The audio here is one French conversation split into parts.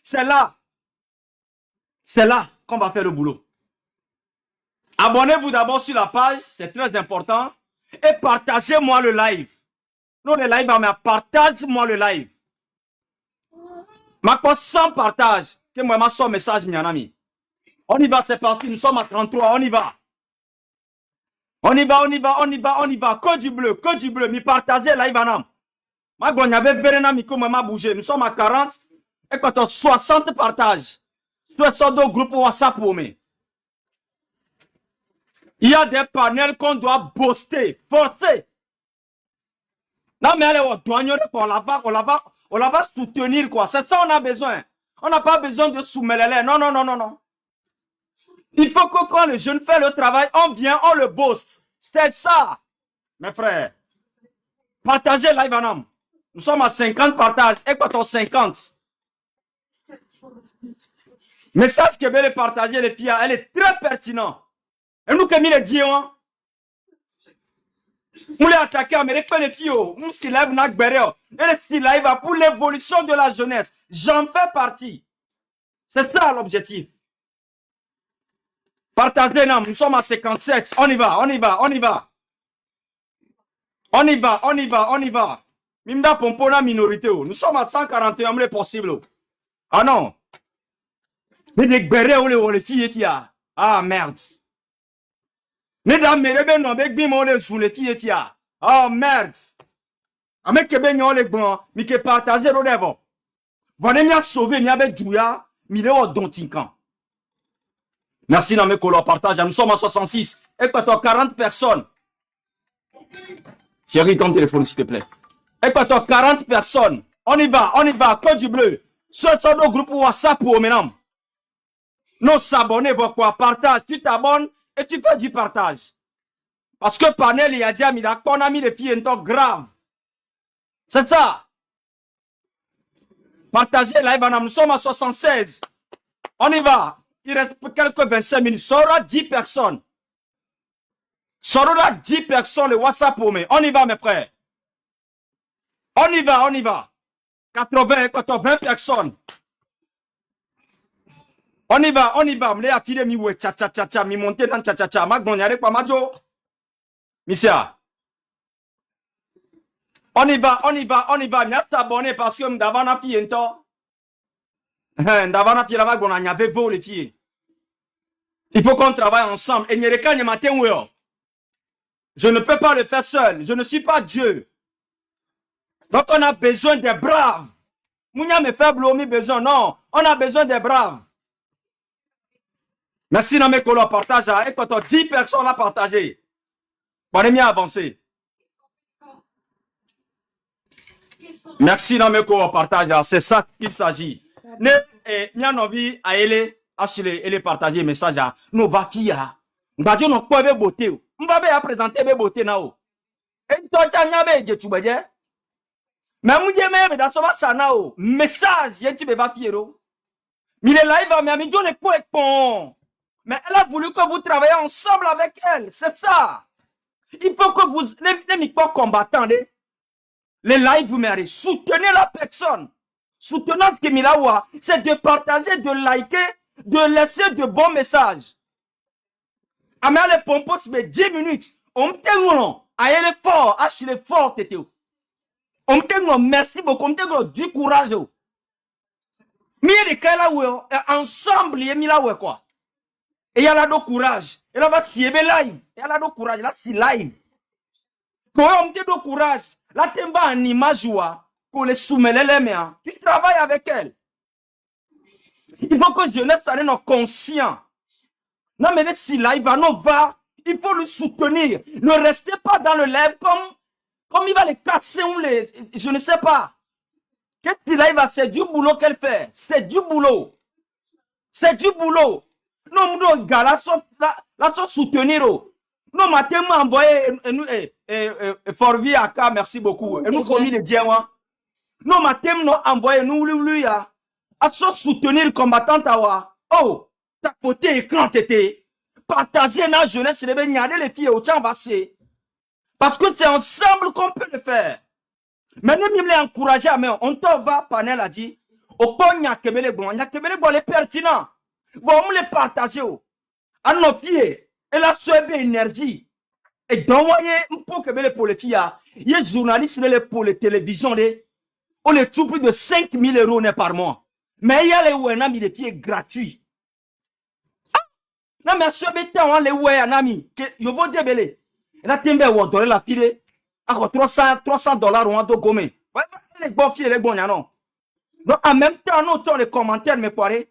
C'est là. C'est là qu'on va faire le boulot. Abonnez-vous d'abord sur la page, c'est très important. Et partagez-moi le live. Non, le live, mais partage-moi le live. Ma sans partage, que moi, ma son message, Nyanami. On y va, c'est parti. Nous sommes à 33, on y va. On y va, on y va, on y va, on y va. Que du bleu, que du bleu. Mi partagez live anam. Ma gloire, avait verena mi comme m'a bougé. Nous sommes à 40. Et quand on 60 partages. 62 groupes WhatsApp pour moi. Il y a des panels qu'on doit booster, forcer. Non, mais allez, on la va soutenir, quoi. C'est ça, on a besoin. On n'a pas besoin de soumettre. Non, non, non, non, non. Il faut que quand le jeune fait le travail, on vient, on le booste. C'est ça, mes frères. Partagez live en homme. Nous sommes à 50 partages. Et quand on 50. Message que veut partager les filles, elle est très pertinente. Et nous, comme il est dit, on les attaquer, mais les filles, nous, si live n'a pas et si live pour l'évolution de la jeunesse. J'en fais partie. C'est ça l'objectif. Partagez, nous sommes à 57. On y va, on y va, on y va. On y va, on y va, on y va. Mimda Pompona minorité. Nous sommes à 141, mais possible. Ah non. Mais les gbérés ou les filles, tia. Ah merde. Mesdames, mesdames, non, mais bim, on les sous les filles, tia. Ah merde. Avec que ben yon les bons, mais que partager au devant. Venez m'y sauver, m'y avec Douya, m'y le dontinkan. Merci dans mes couleurs partage. Nous sommes à 66. Et quand 40 personnes. Chérie, ton téléphone, s'il te plaît. Et quand 40 personnes. On y va, que du bleu. Ce sont nos groupes WhatsApp pour maintenant. Non, s'abonner, quoi, partage. Tu t'abonnes et tu fais du partage. Parce que panel, il y a dit, on a mis les filles en temps grave. C'est ça. Partagez live, nous sommes à 76. On y va. Il reste quelques 25 minutes. Sora 10 personnes. Sora 10 personnes, le WhatsApp pour moi. On y va, mes frères. On y va, on y va. 80 personnes. On y va, on y va. M'lé affilé mi ouais, tcha tcha tcha tcha, mi monté dans tcha tcha tcha. Ma gon yare quoi, ma jo. Misia. On y va, on y va, on y va. M'y a s'abonner parce que m'davana fille ento. M'davana fille là-bas, gon a avait volé les filles. Il faut qu'on travaille ensemble. Et nyereka nye matin ou yo. Je ne peux pas le faire seul. Je ne suis pas Dieu. Donc on a besoin des braves. Mounia me fait blomer besoin. Non, on a besoin des braves. Merci dans mes couleurs partage. Et quand 10 personnes à partager. On est bien avancé. Merci dans mes couleurs partage. C'est ça qu'il s'agit. Ne n'y envie à elle et partager message. Nous va qui a. Nous va nous quoi beauté. On va présenter be beauté nao. Et toi tu as be tu beje. Mais mon Dieu mais dans ce ça nao. Message yenti be va fiero. Mais le live mais ami Dieu le quoi bon. Mais elle a voulu que vous travaillez ensemble avec elle. C'est ça. Il faut que vous les micro combattants les lives vous mérez. Soutenez la personne. Soutenez ce que Milawa, c'est de partager, de liker, de laisser de bons messages. Amé les pompos mais 10 minutes. On me t'aime aïe les fort, ach les fort tété. On me t'aime merci beaucoup, on me t'aime du courage. Mais les cas là où ensemble il là où quoi. Et il y a là de courage. Et là va si live. Il y a là de courage, là si live. Quand on te de courage, là t'es pas en image pour les soumettre les mains. Tu travailles avec elle. Il faut que jeunesse soit non conscient. Non mais si live va, il faut le soutenir. Ne restez pas dans le live comme il va les casser ou les, je ne sais pas. Qu'est-ce qu'il live c'est du boulot qu'elle fait. C'est du boulot. C'est du boulot. Non, nous, gars, là, sont soutenir. Non, ma thème m'a envoyé, Forvi Aka, merci beaucoup. Et nous, commis les diamants. Non, ma thème nous envoyé, nous, lui, à soutenir le combattant, oh, tapoter écran, tété. Partager la jeunesse, les filles au temps passé. Parce que c'est ensemble qu'on peut le faire. Maintenant, même les encourager, mais on t'en va, panel a dit, Au point, Nyakebele bon est pertinent. Vous les partager. À nos pieds, et la seule énergie. Et donc, pour que pour les filles, il y a des journalistes pour les télévisions, on les trouve plus de 5 000 € par mois. Mais il y a les ouénam, il est gratuit. Non, mais ce béton, les ouénam, je vous débele. La tembe ou donner la fille, à $300 ou un dogomme. Les bons filles, les bons, non. Donc, en même temps, nous, tu as les commentaires, mes poirés,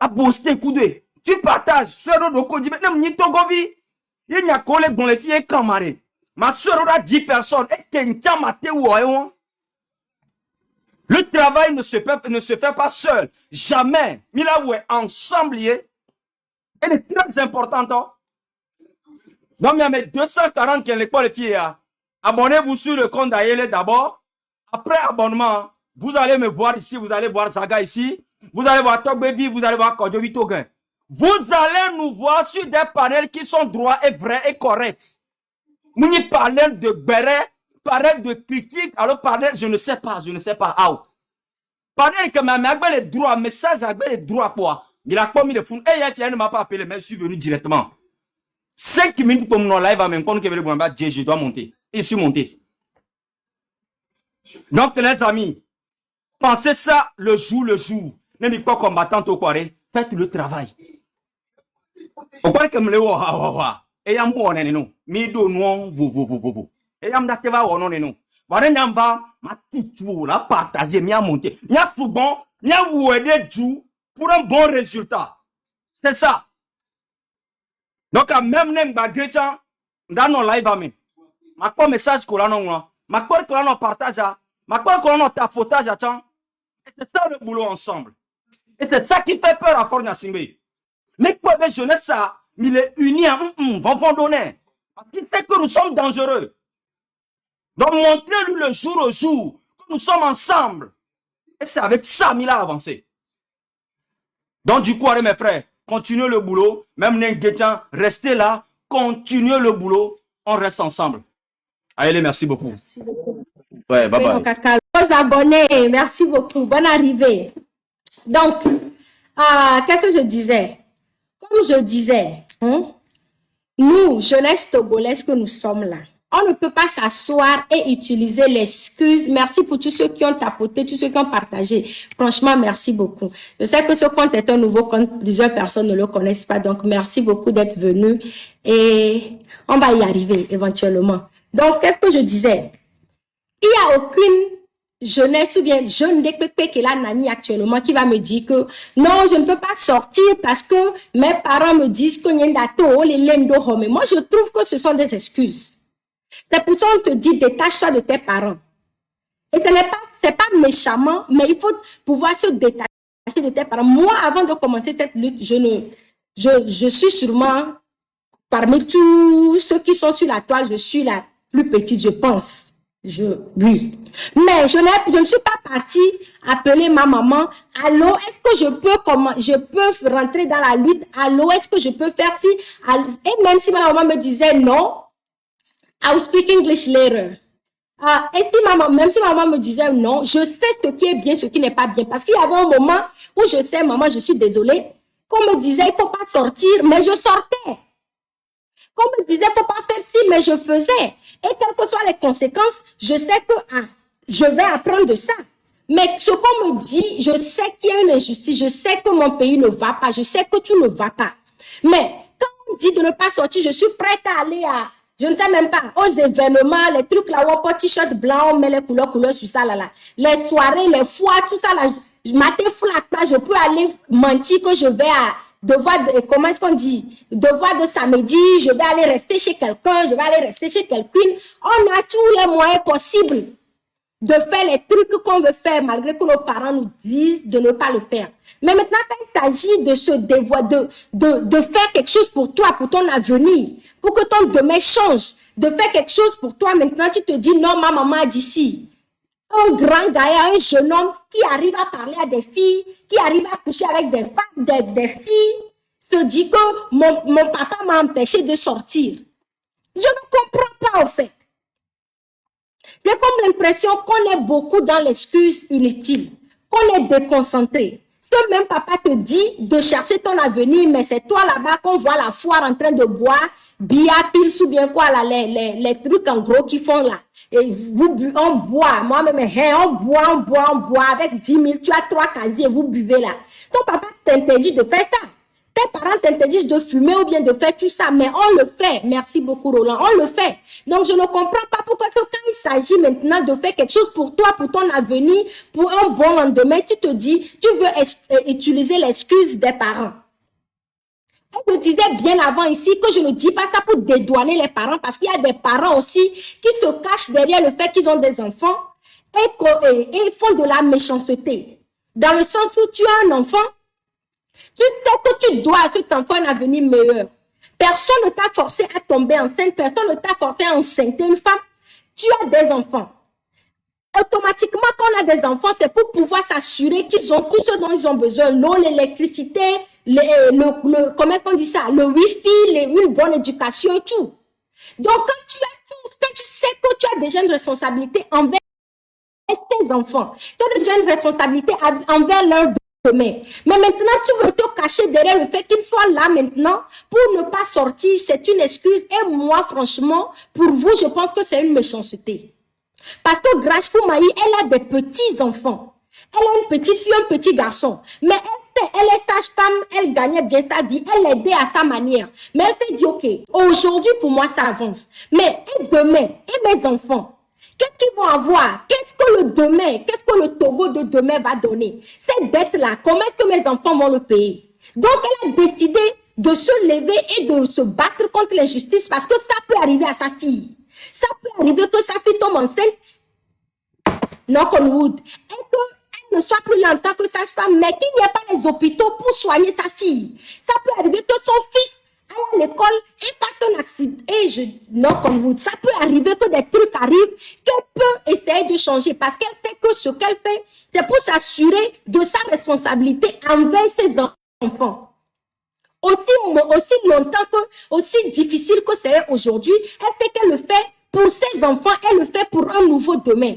à booster, coudé. Tu partages, ce nom de Kodi, mais non, ni Togovi. Il y a collègues dont les filles camarades. Ma soeur aura 10 personnes. Et quelqu'un m'a dit, le travail ne se fait pas seul. Jamais. Mais là où est ensemble, elle est très importante. Donc, il y a mes 240 qui sont les filles. Abonnez-vous sur le compte d'Ayele d'abord. Après abonnement, vous allez me voir ici, vous allez voir Zaga ici. Vous allez voir Togbevi, vous allez voir Kodjovi Togen. Vous allez nous voir sur des panels qui sont droits et vrais et corrects. Nous n'y parlons de béret, parlons de critique, alors parlons, je ne sais pas how. Parlons que ma mère a les droits, message a les droits pour. Il a commis le fond. Et il ne m'a pas appelé, mais je suis venu directement. 5 minutes pour mon live, même quand je dois monter. Et je suis monté. Donc, les amis, pensez ça le jour. N'aimez pas combattant au poiré. Faites le travail. Au point que me le wa. Et yam wo ne no. Mi do no vous. Et yam da te va wo no ne no. Voilà nyamba ma titu la partager mi a monter. Mi a souvent, mi a wo aider du pour un bon résultat. C'est ça. Donc même nem ba grecha dans nos live amen. Ma pas message ko la non. Ma pas ko la no partage. Ma pas ko la no tapotage attends. Et c'est ça le boulot ensemble. Et c'est ça qui fait peur à Fort Nassimbe. Mais quoi, la jeunesse, ça, il est uni à vont donner. Parce qu'il sait que nous sommes dangereux. Donc, montrez-lui le jour au jour que nous sommes ensemble. Et c'est avec ça qu'il a avancé. Donc, du coup, allez, mes frères, continuez le boulot. Même Nenguetian, restez là. Continuez le boulot. On reste ensemble. Allez, merci beaucoup. Merci beaucoup. Ouais, bye bye. Aux abonnés, merci beaucoup. Bonne arrivée. Donc, qu'est-ce que je disais? Comme je disais, nous, jeunesse togolaise que nous sommes là, on ne peut pas s'asseoir et utiliser l'excuse. Merci pour tous ceux qui ont tapoté, tous ceux qui ont partagé. Franchement, merci beaucoup. Je sais que ce compte est un nouveau compte, plusieurs personnes ne le connaissent pas, donc merci beaucoup d'être venus et on va y arriver éventuellement. Donc, qu'est-ce que je disais? Il n'y a aucune jeunesse ou bien jeune décpépé qui est la nani actuellement qui va me dire que non, je ne peux pas sortir parce que mes parents me disent que mais moi je trouve que ce sont des excuses. C'est pour ça qu'on te dit détache-toi de tes parents. Et c'est pas méchamment, mais il faut pouvoir se détacher de tes parents. Moi, avant de commencer cette lutte, je suis sûrement parmi tous ceux qui sont sur la toile, je suis la plus petite, je pense. Oui. Mais je ne suis pas partie appeler ma maman. Allô, est-ce que je peux rentrer dans la lutte? Allô, est-ce que je peux faire ci? Et même si ma maman me disait non, I will speak English later. Et même si ma maman me disait non, je sais ce qui est bien, ce qui n'est pas bien. Parce qu'il y avait un moment où je sais, maman, je suis désolée, qu'on me disait, il ne faut pas sortir, mais je sortais. Qu'on me disait, il ne faut pas faire ci, mais je faisais. Et quelles que soient les conséquences, je sais que je vais apprendre de ça. Mais ce qu'on me dit, je sais qu'il y a une injustice, je sais que mon pays ne va pas, je sais que tu ne vas pas. Mais quand on dit de ne pas sortir, je suis prête à aller je ne sais même pas, aux événements, les trucs là où on porte t-shirt blanc, on met les couleurs sur ça là. Les soirées, les foires, tout ça là. Je peux aller mentir que je vais comment est-ce qu'on dit? Devoir de samedi, je vais aller rester chez quelqu'un, je vais aller rester chez quelqu'une. On a tous les moyens possibles de faire les trucs qu'on veut faire malgré que nos parents nous disent de ne pas le faire. Mais maintenant, quand il s'agit de se dévoiler, de faire quelque chose pour toi, pour ton avenir, pour que ton demain change, de faire quelque chose pour toi, maintenant tu te dis non, ma maman a dit si. Un grand gars, un jeune homme qui arrive à parler à des filles, qui arrive à coucher avec des femmes, des filles, se dit que mon papa m'a empêché de sortir. Je ne comprends pas au fait. J'ai comme l'impression qu'on est beaucoup dans l'excuse inutile. qu'on est déconcentré. Ce même papa te dit de chercher ton avenir, mais c'est toi là-bas qu'on voit la foire en train de boire, bia, pils ou bien quoi, là, les trucs en gros qu'ils font là. Et on boit, moi-même, on boit avec 10 000, tu as 3 casiers, vous buvez là. Ton papa t'interdit de faire ça. Tes parents t'interdisent de fumer ou bien de faire tout ça, mais on le fait. Merci beaucoup, Roland, on le fait. Donc, je ne comprends pas pourquoi quand il s'agit maintenant de faire quelque chose pour toi, pour ton avenir, pour un bon lendemain, tu te dis, tu veux utiliser l'excuse des parents. Elle me disait bien avant ici que je ne dis pas ça pour dédouaner les parents, parce qu'il y a des parents aussi qui se cachent derrière le fait qu'ils ont des enfants et font de la méchanceté. Dans le sens où tu as un enfant, tu sais que tu dois à cet enfant un avenir meilleur. Personne ne t'a forcé à tomber enceinte, personne ne t'a forcé à enceinte une femme. Tu as des enfants. Automatiquement, quand on a des enfants, c'est pour pouvoir s'assurer qu'ils ont tout ce dont ils ont besoin. L'eau, l'électricité, comment est-ce qu'on dit ça? Le wifi, une bonne éducation et tout. Donc, quand tu sais que tu as déjà une responsabilité envers tes enfants, tu as déjà une responsabilité envers leur demain. Mais maintenant, tu veux te cacher derrière le fait qu'ils soient là maintenant pour ne pas sortir. C'est une excuse. Et moi, franchement, pour vous, je pense que c'est une méchanceté. Parce que Grace Koumaï, elle a des petits-enfants. Elle a une petite fille, un petit garçon. Mais elle est sage-femme, elle gagnait bien sa vie, elle l'aidait à sa manière. Mais elle s'est dit, ok, aujourd'hui, pour moi, ça avance. Mais et demain, et mes enfants, qu'est-ce qu'ils vont avoir? Qu'est-ce que le demain, qu'est-ce que le Togo de demain va donner? Cette dette-là, comment est-ce que mes enfants vont le payer? Donc, elle a décidé de se lever et de se battre contre l'injustice parce que ça peut arriver à sa fille. Ça peut arriver que sa fille tombe enceinte, knock on wood, et qu'elle ne soit plus là en tant que sage-femme, mais qu'il n'y ait pas les hôpitaux pour soigner sa fille. Ça peut arriver que son fils aille à l'école et passe un accident. Et knock on wood, ça peut arriver que des trucs arrivent qu'elle peut essayer de changer parce qu'elle sait que ce qu'elle fait, c'est pour s'assurer de sa responsabilité envers ses enfants. Aussi longtemps que, aussi difficile que c'est aujourd'hui, elle sait qu'elle le fait pour ses enfants, elle le fait pour un nouveau demain.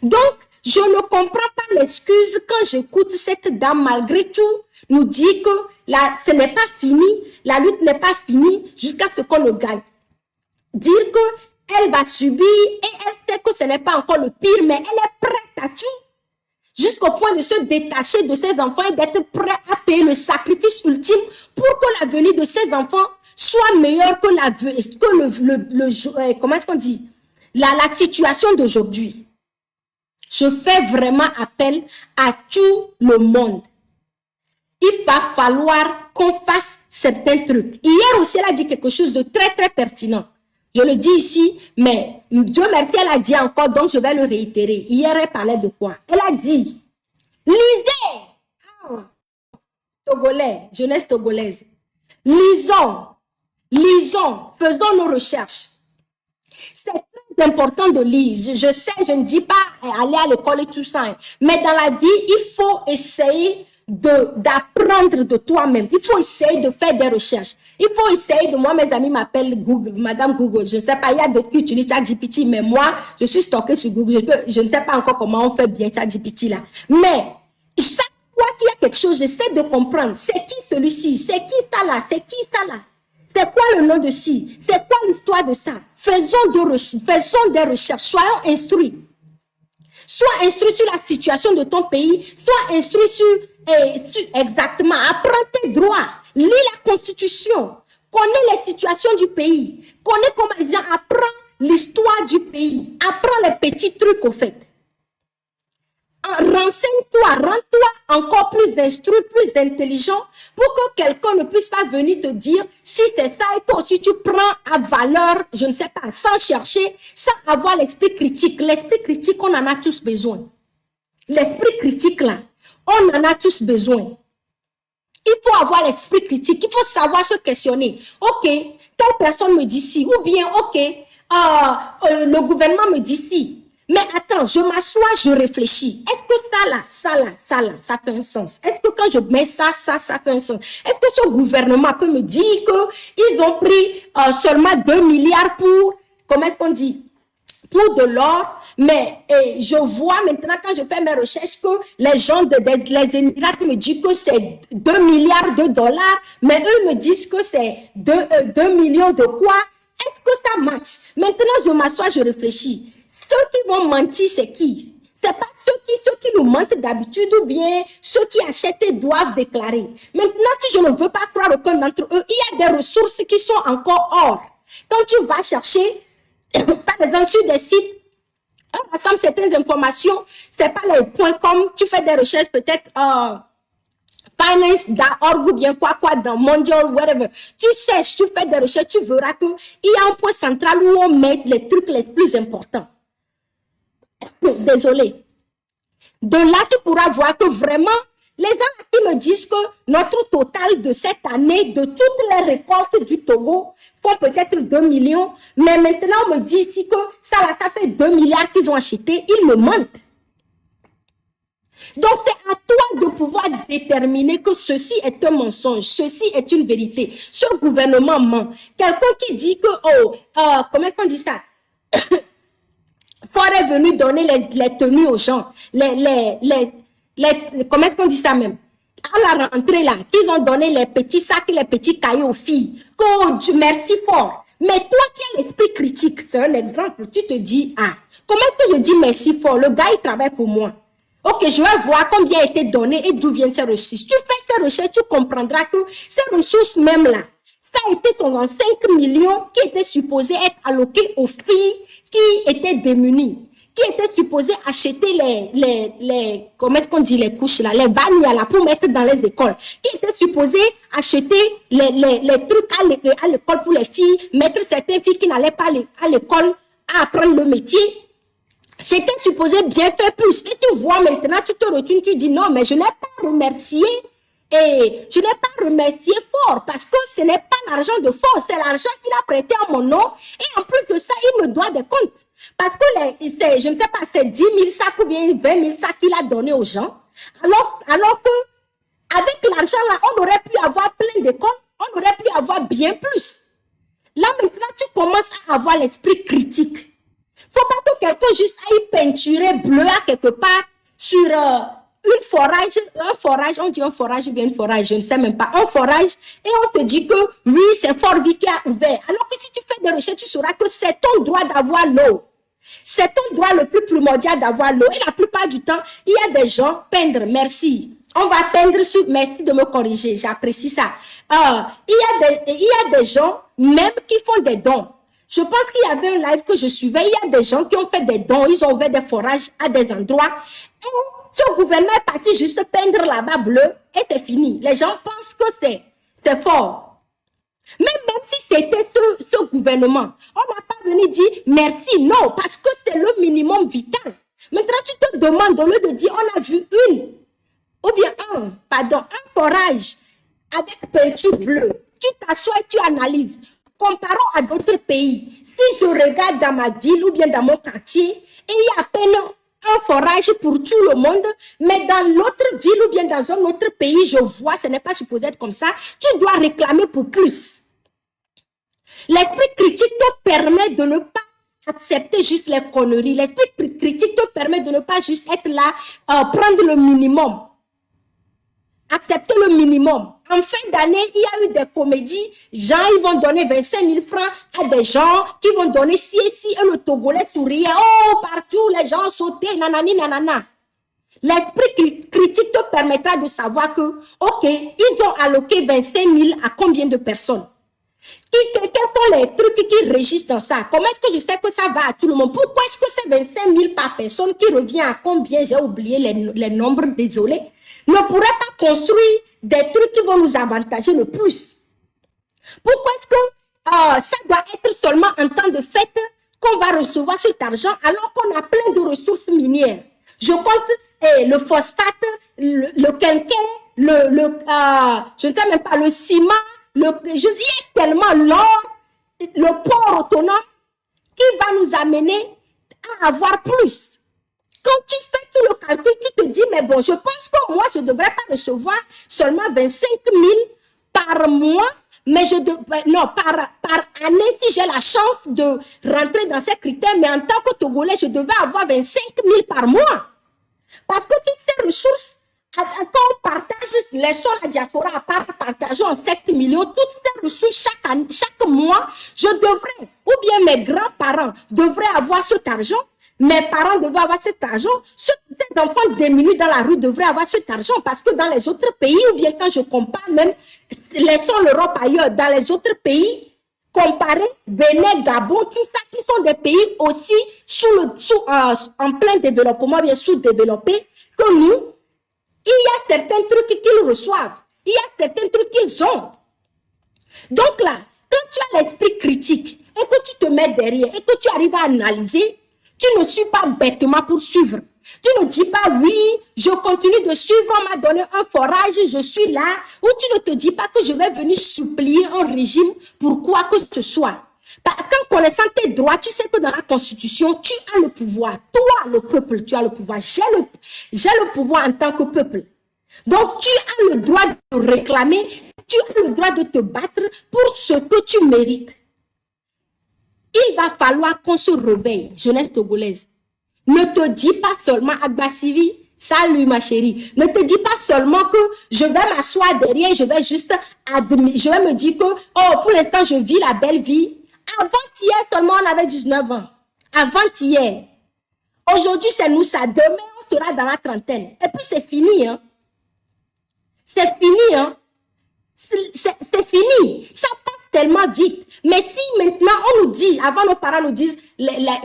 Donc, je ne comprends pas l'excuse quand j'écoute cette dame, malgré tout, nous dit que ce n'est pas fini, la lutte n'est pas finie jusqu'à ce qu'on ne gagne. Dire qu'elle va subir et elle sait que ce n'est pas encore le pire, mais elle est prête à tout. Jusqu'au point de se détacher de ses enfants et d'être prêt à payer le sacrifice ultime pour que l'avenir de ses enfants soit meilleur que comment est-ce qu'on dit? La situation d'aujourd'hui. Je fais vraiment appel à tout le monde. Il va falloir qu'on fasse certains trucs. Hier aussi, elle a dit quelque chose de très, très pertinent. Je le dis ici, mais Dieu merci, elle a dit encore, donc je vais le réitérer. Hier, elle parlait de quoi? Elle a dit, lisez, Togolais, jeunesse togolaise, lisons, faisons nos recherches. C'est très important de lire. Je sais, je ne dis pas aller à l'école et tout ça, mais dans la vie, il faut essayer d'apprendre de toi-même. Il faut essayer de faire des recherches. Il faut essayer de... Moi, mes amis m'appellent Google, Madame Google. Je ne sais pas, il y a d'autres qui utilisent ChatGPT, mais moi, je suis stockée sur Google. Je ne sais pas encore comment on fait bien ChatGPT là. Mais chaque fois qu'il y a quelque chose, j'essaie de comprendre. C'est qui celui-ci? C'est qui ça là? C'est qui ça là? C'est quoi le nom de ci? C'est quoi l'histoire de ça? Faisons des recherches. Soyons instruits. Sois instruit sur la situation de ton pays. Sois instruit sur exactement. Apprends tes droits. Lis la constitution. Connais les situations du pays. Connais comment les gens apprennent l'histoire du pays. Apprends les petits trucs au fait. Renseigne-toi, rends-toi encore plus instruit, plus intelligent pour que quelqu'un ne puisse pas venir te dire si c'est ça et toi aussi tu prends à valeur, je ne sais pas, sans chercher, sans avoir l'esprit critique. L'esprit critique, on en a tous besoin. L'esprit critique là, on en a tous besoin. Il faut avoir l'esprit critique, il faut savoir se questionner. Ok, telle personne me dit si, ou bien ok, le gouvernement me dit si. Mais attends, je m'assois, je réfléchis. Est-ce que ça fait un sens? Est-ce que quand je mets ça fait un sens? Est-ce que ce gouvernement peut me dire qu'ils ont pris seulement 2 milliards pour, comment est-ce qu'on dit, pour de l'or, Mais je vois maintenant quand je fais mes recherches que les gens les Émirats me disent que c'est 2 milliards de dollars, mais eux me disent que c'est 2 millions de quoi. Est-ce que ça match? Maintenant, je m'assois, je réfléchis. Ceux qui vont mentir, c'est qui? C'est pas ceux qui nous mentent d'habitude ou bien ceux qui achètent et doivent déclarer. Maintenant, si je ne veux pas croire aucun d'entre eux, il y a des ressources qui sont encore hors. Quand tu vas chercher, par exemple, sur des sites, on rassemble certaines informations, c'est pas les .com, tu fais des recherches peut-être finance.org ou bien quoi dans mondial, whatever. Tu cherches, tu fais des recherches, tu verras qu'il y a un point central où on met les trucs les plus importants. Désolé. De là, tu pourras voir que vraiment, les gens qui me disent que notre total de cette année, de toutes les récoltes du Togo, font peut-être 2 millions, mais maintenant, on me dit ici que ça fait 2 milliards qu'ils ont acheté, ils me mentent. Donc, c'est à toi de pouvoir déterminer que ceci est un mensonge, ceci est une vérité. Ce gouvernement ment. Quelqu'un qui dit que, comment est-ce qu'on dit ça? Ford est venu donner les tenues aux gens, comment est-ce qu'on dit ça même? À la rentrée là, ils ont donné les petits sacs, les petits cahiers aux filles. Oh, Dieu, merci Ford. Mais toi qui as l'esprit critique, c'est un exemple, tu te dis, ah, comment est-ce que je dis merci Ford? Le gars, il travaille pour moi. Ok, je vais voir combien a été donné et d'où viennent ces ressources. Tu fais ces recherches, tu comprendras que ces ressources même là, ça a été 5 millions qui étaient supposés être alloqués aux filles qui étaient démunies, qui étaient supposées acheter comment est-ce qu'on dit les couches là, les vanilles là pour mettre dans les écoles, qui étaient supposées acheter les trucs à l'école pour les filles, mettre certaines filles qui n'allaient pas à l'école à apprendre le métier. C'était supposé bien faire plus. Et tu vois maintenant, tu te retournes, tu dis non, mais je n'ai pas remercié. Et je n'ai pas remercié Ford parce que ce n'est pas l'argent de Ford, c'est l'argent qu'il a prêté à mon nom. Et en plus de ça, il me doit des comptes. Parce que, je ne sais pas, c'est 10 000 sacs ou bien 20 000 sacs qu'il a donné aux gens. Alors que, avec l'argent là, on aurait pu avoir plein d'écoles, on aurait pu avoir bien plus. Là maintenant, tu commences à avoir l'esprit critique. Faut pas que quelqu'un juste aille peinturer bleu à quelque part sur un forage, on dit un forage ou bien une forage, je ne sais même pas, un forage, et on te dit que oui, c'est Fort-Vie qui a ouvert. Alors que si tu fais des recherches, tu sauras que c'est ton droit d'avoir l'eau. C'est ton droit le plus primordial d'avoir l'eau. Et la plupart du temps, il y a des gens, peindre, merci. On va peindre sur, merci de me corriger, j'apprécie ça. Il y a des gens, même qui font des dons. Je pense qu'il y avait un live que je suivais, il y a des gens qui ont fait des dons, ils ont ouvert des forages à des endroits. Et ce gouvernement est parti juste peindre là-bas bleu et c'est fini. Les gens pensent que c'est fort. Mais même si c'était ce gouvernement, on n'a pas venu dire merci, non, parce que c'est le minimum vital. Maintenant, tu te demandes, au lieu de dire, on a vu un forage avec peinture bleue. Tu t'assois et tu analyses. Comparons à d'autres pays. Si je regarde dans ma ville ou bien dans mon quartier, il y a à peine un forage pour tout le monde, mais dans l'autre ville ou bien dans un autre pays, je vois, ce n'est pas supposé être comme ça, tu dois réclamer pour plus. L'esprit critique te permet de ne pas accepter juste les conneries. L'esprit critique te permet de ne pas juste être là, prendre le minimum. Accepter le minimum. En fin d'année, il y a eu des comédies. Gens, ils vont donner 25 000 francs à des gens qui vont donner ci et ci. Et le Togolais souriait. Oh, partout, les gens sautaient. Nanani, nanana. L'esprit critique te permettra de savoir que, ok, ils ont alloqué 25 000 à combien de personnes? Quels sont les trucs qui régissent dans ça? Comment est-ce que je sais que ça va à tout le monde? Pourquoi est-ce que c'est 25 000 par personne qui revient à combien? J'ai oublié les nombres, désolé. Ne pourrait pas construire des trucs qui vont nous avantager le plus. Pourquoi est-ce que ça doit être seulement en temps de fête qu'on va recevoir cet argent alors qu'on a plein de ressources minières? Je compte le phosphate, le quinquet, je ne sais même pas, le ciment, je dis tellement l'or, le port autonome qui va nous amener à avoir plus. Quand tu fais tout le calcul, tu te dis, mais bon, je pense que moi, je ne devrais pas recevoir seulement 25 000 par mois, mais non, par année, si j'ai la chance de rentrer dans ces critères, mais en tant que Togolais, je devais avoir 25 000 par mois. Parce que toutes ces ressources, quand on partage les sols à diaspora, à part partager en 7 millions, toutes ces ressources chaque mois, je devrais, ou bien mes grands-parents devraient avoir cet argent, mes parents devaient avoir cet argent, ces enfants démunis dans la rue devraient avoir cet argent, parce que dans les autres pays, ou bien quand je compare même, laissons l'Europe ailleurs, dans les autres pays, comparé Bénin, Gabon, tout ça, qui sont des pays aussi en plein développement, bien sous-développés, que nous, il y a certains trucs qu'ils reçoivent, il y a certains trucs qu'ils ont. Donc là, quand tu as l'esprit critique et que tu te mets derrière et que tu arrives à analyser, tu ne suis pas bêtement pour suivre. Tu ne dis pas, oui, je continue de suivre, on m'a donné un forage, je suis là. Ou tu ne te dis pas que je vais venir supplier un régime pour quoi que ce soit. Parce qu'en connaissant tes droits, tu sais que dans la Constitution, tu as le pouvoir. Toi, le peuple, tu as le pouvoir. J'ai le pouvoir en tant que peuple. Donc, tu as le droit de réclamer, tu as le droit de te battre pour ce que tu mérites. Il va falloir qu'on se réveille, jeunesse togolaise. Ne te dis pas seulement, Agbasivi, salut ma chérie. Ne te dis pas seulement que je vais m'asseoir derrière, je vais juste je vais me dire que, oh, pour l'instant, je vis la belle vie. Avant-hier seulement, on avait 19 ans. Avant-hier. Aujourd'hui, c'est nous ça. Demain, on sera dans la trentaine. Et puis, c'est fini, hein. C'est fini, hein. C'est fini. Ça passe tellement vite. Mais si maintenant, on nous dit, avant nos parents nous disent,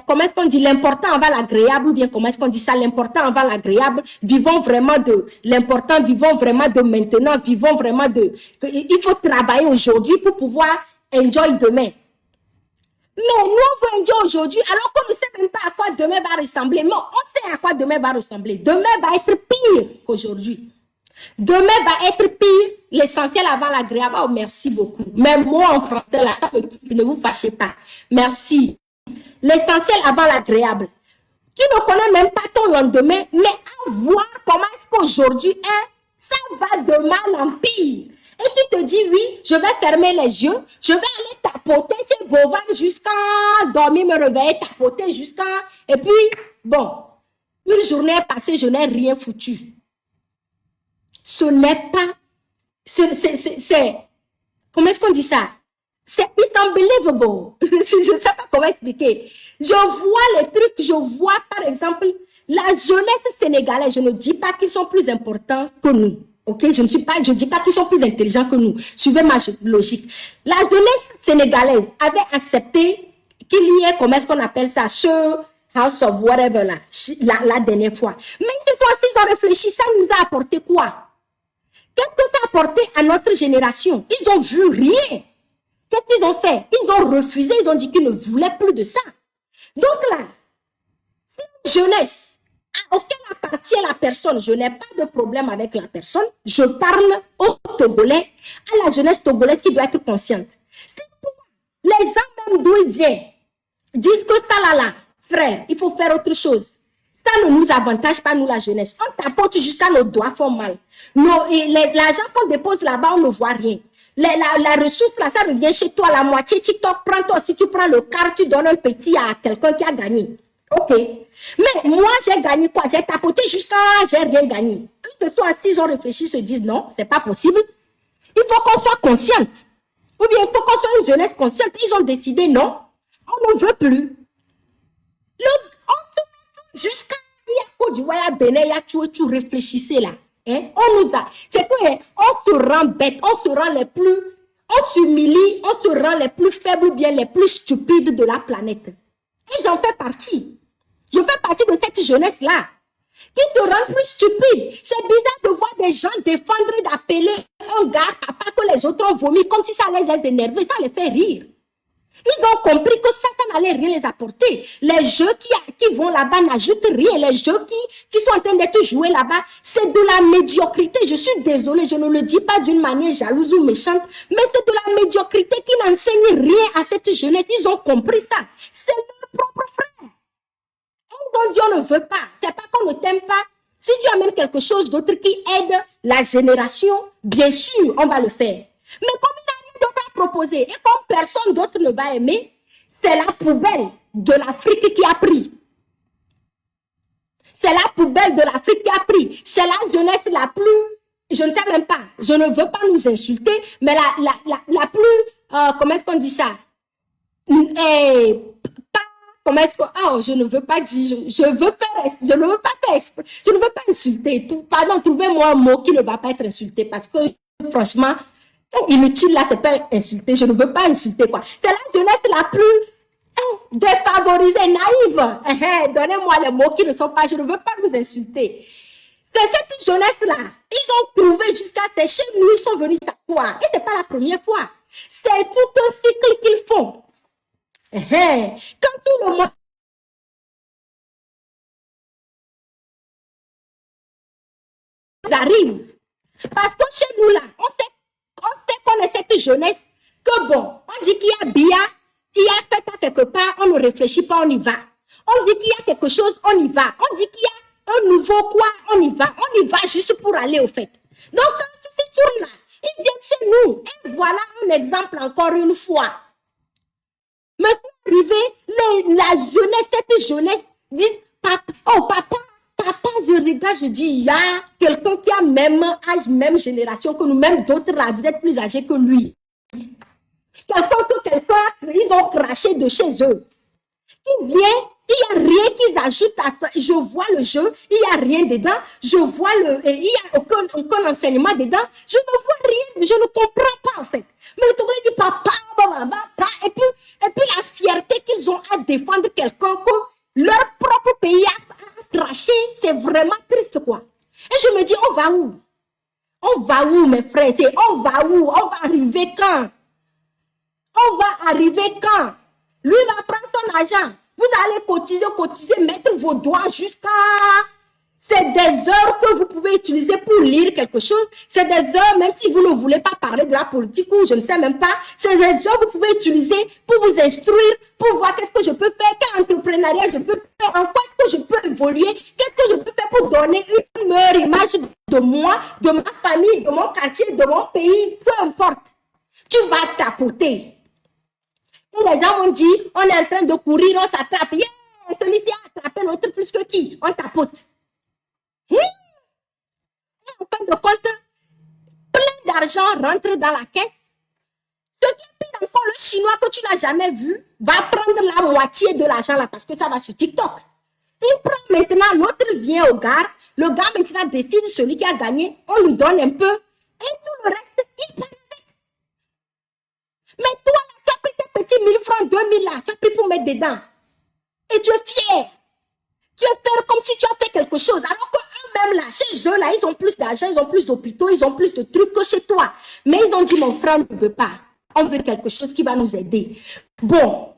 comment est-ce qu'on dit, l'important avant l'agréable, ou bien comment est-ce qu'on dit ça, l'important avant l'agréable, vivons vraiment de l'important, vivons vraiment de maintenant, vivons vraiment de... Il faut travailler aujourd'hui pour pouvoir enjoy demain. Mais nous, on veut enjoy aujourd'hui, alors qu'on ne sait même pas à quoi demain va ressembler. Mais on sait à quoi demain va ressembler. Demain va être pire qu'aujourd'hui. Demain va être pire. L'essentiel avant l'agréable. Oh, merci beaucoup. Même moi en français, là, ne vous fâchez pas. Merci. L'essentiel avant l'agréable. Tu ne connais même pas ton lendemain, mais à voir comment est-ce qu'aujourd'hui est, ça va de mal en pire. Et tu te dis, oui, je vais fermer les yeux, je vais aller tapoter chez Bovan jusqu'à dormir, me réveiller, tapoter jusqu'à... Et puis, bon, une journée est passée, je n'ai rien foutu. Ce n'est pas... Comment est-ce qu'on dit ça? C'est unbelievable. Je ne sais pas comment expliquer. Je vois les trucs, je vois par exemple la jeunesse sénégalaise. Je ne dis pas qu'ils sont plus importants que nous. Ok, je ne dis pas qu'ils sont plus intelligents que nous. Suivez ma logique. La jeunesse sénégalaise avait accepté qu'il y ait, comment est-ce qu'on appelle ça, ce house of whatever là, la dernière fois. Mais cette fois-ci, ils ont réfléchi, ça nous a apporté quoi? Qu'est-ce que ça a apporté à notre génération? Ils ont vu rien. Qu'est-ce qu'ils ont fait? Ils ont refusé, ils ont dit qu'ils ne voulaient plus de ça. Donc là, si une jeunesse auquel appartient la personne, je n'ai pas de problème avec la personne, je parle aux Togolais, à la jeunesse togolaise qui doit être consciente. C'est toi. Les gens même d'où ils viennent disent que ça là, frère, il faut faire autre chose. Ça ne nous avantage pas, nous, la jeunesse. On tapote jusqu'à nos doigts font mal. L'argent qu'on dépose là-bas, on ne voit rien. La ressource, là, ça revient chez toi, la moitié. TikTok, prends-toi, si tu prends le quart, tu donnes un petit à quelqu'un qui a gagné. Ok. Mais moi, j'ai gagné quoi? J'ai tapoté jusqu'à... J'ai rien gagné. Ce soir, s'ils ont réfléchi, se disent non, c'est pas possible. Il faut qu'on soit consciente. Ou bien il faut qu'on soit une jeunesse consciente. Ils ont décidé non, on ne veut plus. Jusqu'à Côte d'Ivoire, Bénin, tu réfléchissez là. Hein? On nous a... C'est quoi? On se rend bête, on se rend les plus... On s'humilie, on se rend les plus faibles ou bien les plus stupides de la planète. Et j'en fais partie. Je fais partie de cette jeunesse-là qui se rend plus stupide. C'est bizarre de voir des gens défendre et d'appeler un gars papa que les autres ont vomi comme si ça allait les énerver, ça les fait rire. Ils ont compris que ça n'allait rien les apporter. Les jeux qui vont là-bas n'ajoutent rien. Les jeux qui sont en train d'être joués là-bas, c'est de la médiocrité. Je suis désolée, je ne le dis pas d'une manière jalouse ou méchante, mais c'est de la médiocrité qui n'enseigne rien à cette jeunesse. Ils ont compris ça. C'est leur propre frère. Et donc Dieu ne veut pas. C'est pas qu'on ne t'aime pas. Si tu amènes quelque chose d'autre qui aide la génération, bien sûr, on va le faire. Mais comme il n'a rien d'autre à proposé. Et comme personne d'autre ne va aimer, c'est la poubelle de l'Afrique qui a pris. C'est la poubelle de l'Afrique qui a pris. C'est la jeunesse la plus, je ne sais même pas, je ne veux pas nous insulter, mais la plus, comment est-ce qu'on dit ça? Comment est-ce que, oh, je ne veux pas dire, je ne veux pas insulter. Pardon, trouvez-moi un mot qui ne va pas être insulté parce que, franchement, inutile là, c'est pas insulter, je ne veux pas insulter quoi. C'est la jeunesse la plus défavorisée, naïve. Donnez-moi les mots qui ne sont pas, je ne veux pas vous insulter. C'est cette jeunesse-là, ils ont trouvé jusqu'à chez nous, ils sont venus s'asseoir. Et ce n'est pas la première fois. C'est tout un cycle qu'ils font. Quand tout le monde arrive, parce que chez nous là, on sait qu'on est cette jeunesse, que bon, on dit qu'il y a bien, il y a fait à quelque part, on ne réfléchit pas, on y va. On dit qu'il y a quelque chose, on y va. On dit qu'il y a un nouveau quoi, on y va juste pour aller au fait. Donc quand ils se tournent là, ils viennent chez nous, et voilà un exemple encore une fois. Mais arrivé, la jeunesse, cette jeunesse, dit, papa, je regarde, je dis, il y a quelqu'un qui a même âge, même génération que nous, même d'autres là, vous êtes plus âgés que lui. Quelqu'un, ils ont craché de chez eux. Il vient, il n'y a rien qu'ils ajoutent à ça. Je vois le jeu, il n'y a rien dedans. Je vois il n'y a aucun enseignement dedans. Je ne vois rien, je ne comprends pas en fait. Mais le Togo dit papa, et puis la fierté qu'ils ont à défendre quelqu'un que leur propre pays a craché, c'est vraiment triste quoi. Et je me dis, on va où? On va où mes frères? On va où? On va arriver quand? On va arriver quand? Lui va prendre son argent. Vous allez cotiser, mettre vos doigts jusqu'à... C'est des heures que vous pouvez utiliser pour lire quelque chose. C'est des heures, même si vous ne voulez pas parler de la politique ou je ne sais même pas, c'est des heures que vous pouvez utiliser pour vous instruire, pour voir qu'est-ce que je peux faire, quel entrepreneuriat je peux faire, en quoi est-ce que je peux évoluer, qu'est-ce que je peux faire pour donner une meilleure image de moi, de ma famille, de mon quartier, de mon pays, peu importe. Tu vas tapoter. Et les gens m'ont dit, on est en train de courir, on s'attrape. Yeah, celui-ci a attrapé l'autre plus que qui? On tapote. Et en fin de compte, plein d'argent rentre dans la caisse. Ce qui est pire encore, le chinois que tu n'as jamais vu va prendre la moitié de l'argent là parce que ça va sur TikTok. Il prend maintenant, l'autre vient au gars. Le gars maintenant décide celui qui a gagné, on lui donne un peu. Et tout le reste, il part avec. Mais toi, là, tu as pris tes petits 1000 francs, 2000 là, tu as pris pour mettre dedans. Et tu es fier. Tu es fier comme si tu as fait quelque chose. Alors qu'eux-mêmes là, chez eux là, ils ont plus d'argent, ils ont plus d'hôpitaux, ils ont plus de trucs que chez toi. Mais ils ont dit, mon frère ne veut pas. On veut quelque chose qui va nous aider. Bon.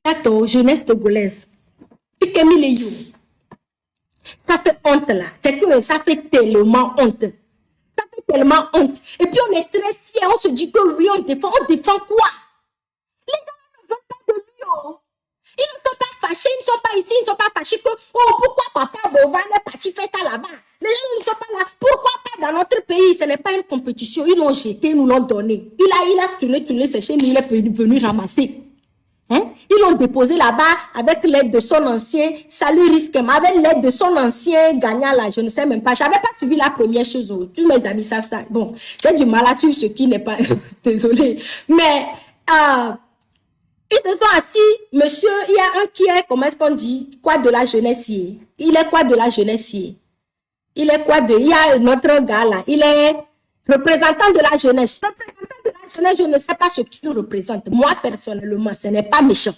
Attends, jeunesse togolaise. Ça fait honte là. C'est que ça fait tellement honte. Ça fait tellement honte. Et puis on est très fiers. On se dit que oui, on défend. On défend quoi? Les gens ne veulent pas de lui. Oh. Ils ne sont pas fâchés. Ils ne sont pas ici. Ils ne sont pas fâchés que oh, pourquoi papa Bovan est parti faire ça là-bas? Les gens ne sont pas là. Pourquoi pas dans notre pays? Ce n'est pas une compétition. Ils l'ont jeté, ils nous l'ont donné. Il a tourné, séché, mais il est venu ramasser. Hein? Ils l'ont déposé là-bas avec l'aide de son ancien, salut risque, avec l'aide de son ancien gagnant là, je ne sais même pas. Je n'avais pas suivi la première chose. Tous mes amis savent ça. Bon, j'ai du mal à suivre ce qui n'est pas... Désolée. Mais, ils se sont assis. Monsieur, il y a un qui est, comment est-ce qu'on dit? Quoi de la jeunesse? Il est quoi de la jeunesse? Il est quoi de... Il y a notre gars là. Il est représentant de la jeunesse. Représentant de la jeunesse, je ne sais pas ce qu'il représente. Moi, personnellement, ce n'est pas méchant.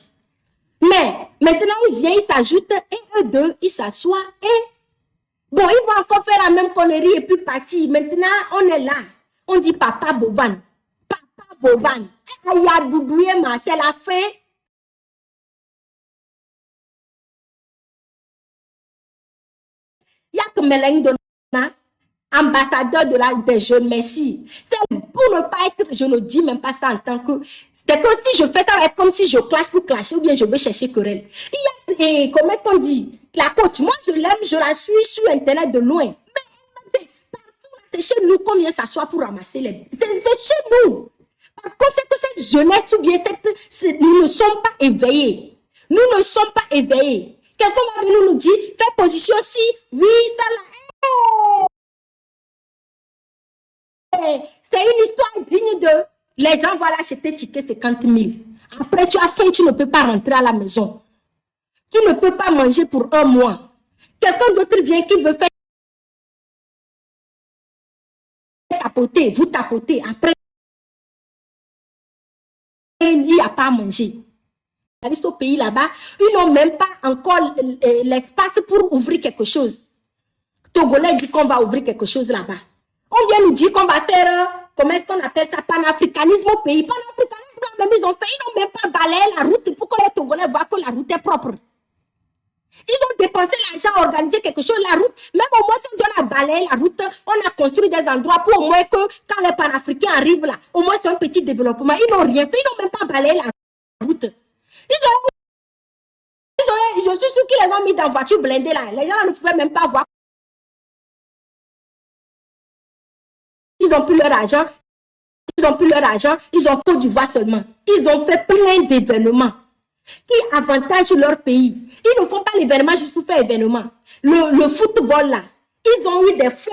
Mais, maintenant, il vient, il s'ajoute, et eux deux, ils s'assoient, et bon, ils vont encore faire la même connerie, et puis partir. Maintenant, on est là. On dit Papa Boban. Papa Boban. Il y a Doudouye Marcel a fait. Il y a que Mélanie Dona, ambassadeur des jeunes, merci. C'est pour ne pas être, je ne dis même pas ça en tant que... C'est comme si je fais ça, comme si je clash pour clasher, ou bien je veux chercher querelle. Il y a, comment on dit, la coach, moi je l'aime, je la suis sur Internet de loin. Mais partout, c'est chez nous qu'on vient s'asseoir pour ramasser les... C'est chez nous. Parce que c'est que cette jeunesse ou bien nous ne sommes pas éveillés. Nous ne sommes pas éveillés. Quelqu'un va venir nous dire, fais position si, oui, ça là. C'est une histoire digne de... Les gens vont l'acheter ticket 50 000. Après, tu as faim, tu ne peux pas rentrer à la maison. Tu ne peux pas manger pour un mois. Quelqu'un d'autre vient qui veut faire tapoter, vous tapotez. Après, il n'y a pas à manger. Au pays là-bas, ils n'ont même pas encore l'espace pour ouvrir quelque chose. Togolais dit qu'on va ouvrir quelque chose là-bas. On vient nous dire qu'on va faire, comment est-ce qu'on appelle ça, panafricanisme au pays. Panafricanisme, là, même ils ont fait, ils n'ont même pas balayé la route pour que les Togolais voient que la route est propre. Ils ont dépensé l'argent à organiser quelque chose, la route. Même au moins, si on a balayé la route, on a construit des endroits pour au moins que quand les panafricains arrivent là, au moins c'est un petit développement. Ils n'ont rien fait, ils n'ont même pas balayé la route. Je suis sûr qu'ils les ont mis dans voiture blindée là. Les gens ne pouvaient même pas voir. Ils n'ont plus leur argent. Ils n'ont plus leur argent. Ils ont Côte d'Ivoire seulement. Ils ont fait plein d'événements qui avantagent leur pays. Ils ne font pas l'événement juste pour faire événement. Le football là, ils ont eu des fonds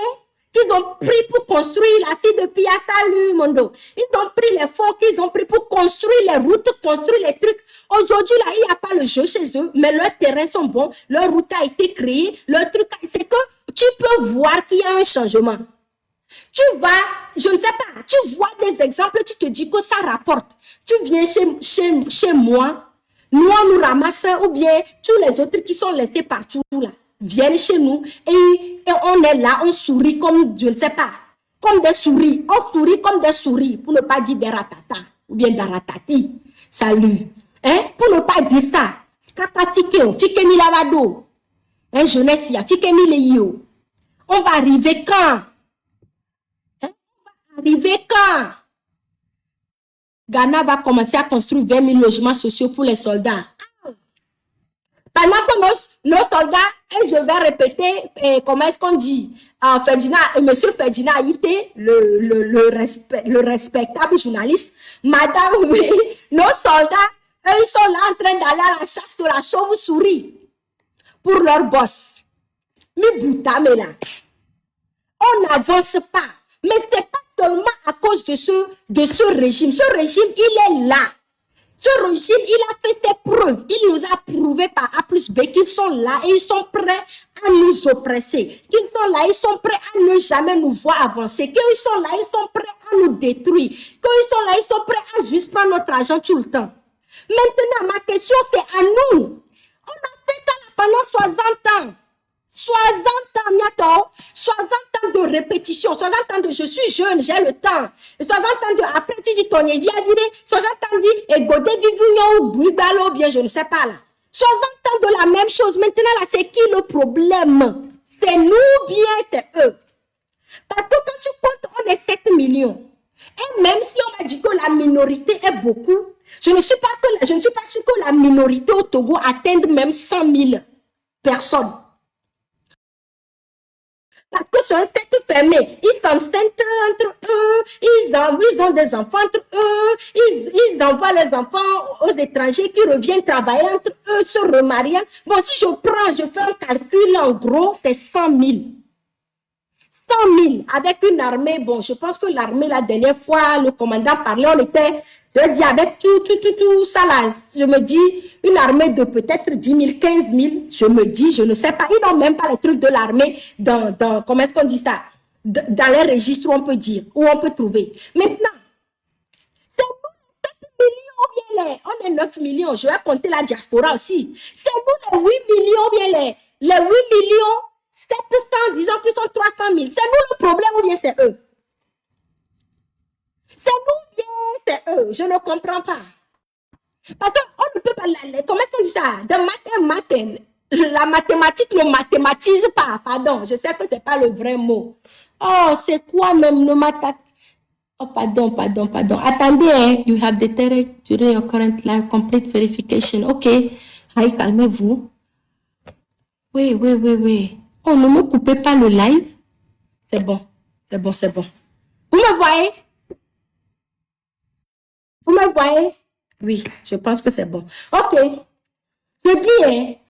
qu'ils ont pris pour construire la fille de Pia. Salut Mondo. Ils ont pris les fonds qu'ils ont pris pour construire les routes, construire les trucs. Aujourd'hui là, il n'y a pas le jeu chez eux, mais leurs terrains sont bons, leur route a été créée, leur truc, c'est que tu peux voir qu'il y a un changement. Tu vas, je ne sais pas, tu vois des exemples, tu te dis que ça rapporte. Tu viens chez moi, nous on nous ramasse, ou bien tous les autres qui sont laissés partout là, viennent chez nous et on est là, on sourit comme, je ne sais pas, comme des souris. On sourit comme des souris, pour ne pas dire des ratatas, ou bien des ratati. Salut. Hein? Pour ne pas dire ça. Kata fike mi lavado. Hein, jeunesse, ya fike mi le yo. On va arriver quand? Hein? On va arriver quand? Ghana va commencer à construire 20 000 logements sociaux pour les soldats. Pendant que nos soldats, et je vais répéter, comment est-ce qu'on dit, Monsieur Ferdinand Haïté, le respectable journaliste, Madame, oui, nos soldats, eux, ils sont là en train d'aller à la chasse de la chauve-souris pour leur boss. Mais boutamé là, on n'avance pas. Mais ce n'est pas seulement à cause de ce régime. Ce régime, il est là. Ce régime, il a fait ses preuves. Il nous a prouvé par A plus B qu'ils sont là et ils sont prêts à nous oppresser. Qu'ils sont là, ils sont prêts à ne jamais nous voir avancer. Qu'ils sont là, ils sont prêts à nous détruire. Qu'ils sont là, ils sont prêts à juste prendre notre argent tout le temps. Maintenant, ma question, c'est à nous. On a fait ça là pendant 60 ans. 60 ans, miato, 60 ans de répétition, 60 ans de je suis jeune, j'ai le temps. 60 ans de après tu dis ton évi a viré, 60 ans dit et godé vivunion ou bribalo bien, je ne sais pas là. 60 ans de la même chose. Maintenant là, c'est qui le problème? C'est nous bien, c'est eux. Parce que quand tu comptes, on est 7 millions. Et même si on m'a dit que la minorité est beaucoup, je ne suis pas sûre que la minorité au Togo atteigne même 100 000 personnes. Parce que c'est un secte fermé. Ils s'enceinte entre eux, ils ont des enfants entre eux, ils envoient les enfants aux étrangers qui reviennent travailler entre eux, se remarient. Bon, si je fais un calcul en gros, c'est 100 000. 100 000 avec une armée. Bon, je pense que l'armée, la dernière fois, le commandant parlait, on était, je dis, avec tout ça là, je me dis, une armée de peut-être 10 000, 15 000, je me dis, je ne sais pas, ils n'ont même pas les trucs de l'armée dans comment est-ce qu'on dit ça, dans les registres où on peut dire, où on peut trouver. Maintenant, c'est nous 7 millions, bien on est 9 millions, je vais compter la diaspora aussi. C'est nous les 8 millions, bien les 8 millions, 700, disons qu'ils sont 300 000. C'est nous le problème ou bien c'est eux? C'est nous bien, c'est eux. Je ne comprends pas. Parce qu'on ne peut pas, comment est-ce qu'on dit ça? La mathématique ne mathématise pas. Pardon, je sais que ce n'est pas le vrai mot. Oh, c'est quoi même le maths? Oh, pardon. Attendez, hein. You have detected during your current life complete verification. Ok. Allez, calmez-vous. Oui. Oh, ne me coupez pas le live. C'est bon. Vous me voyez? Vous me voyez? Oui, je pense que c'est bon. Ok. Je dis, hein,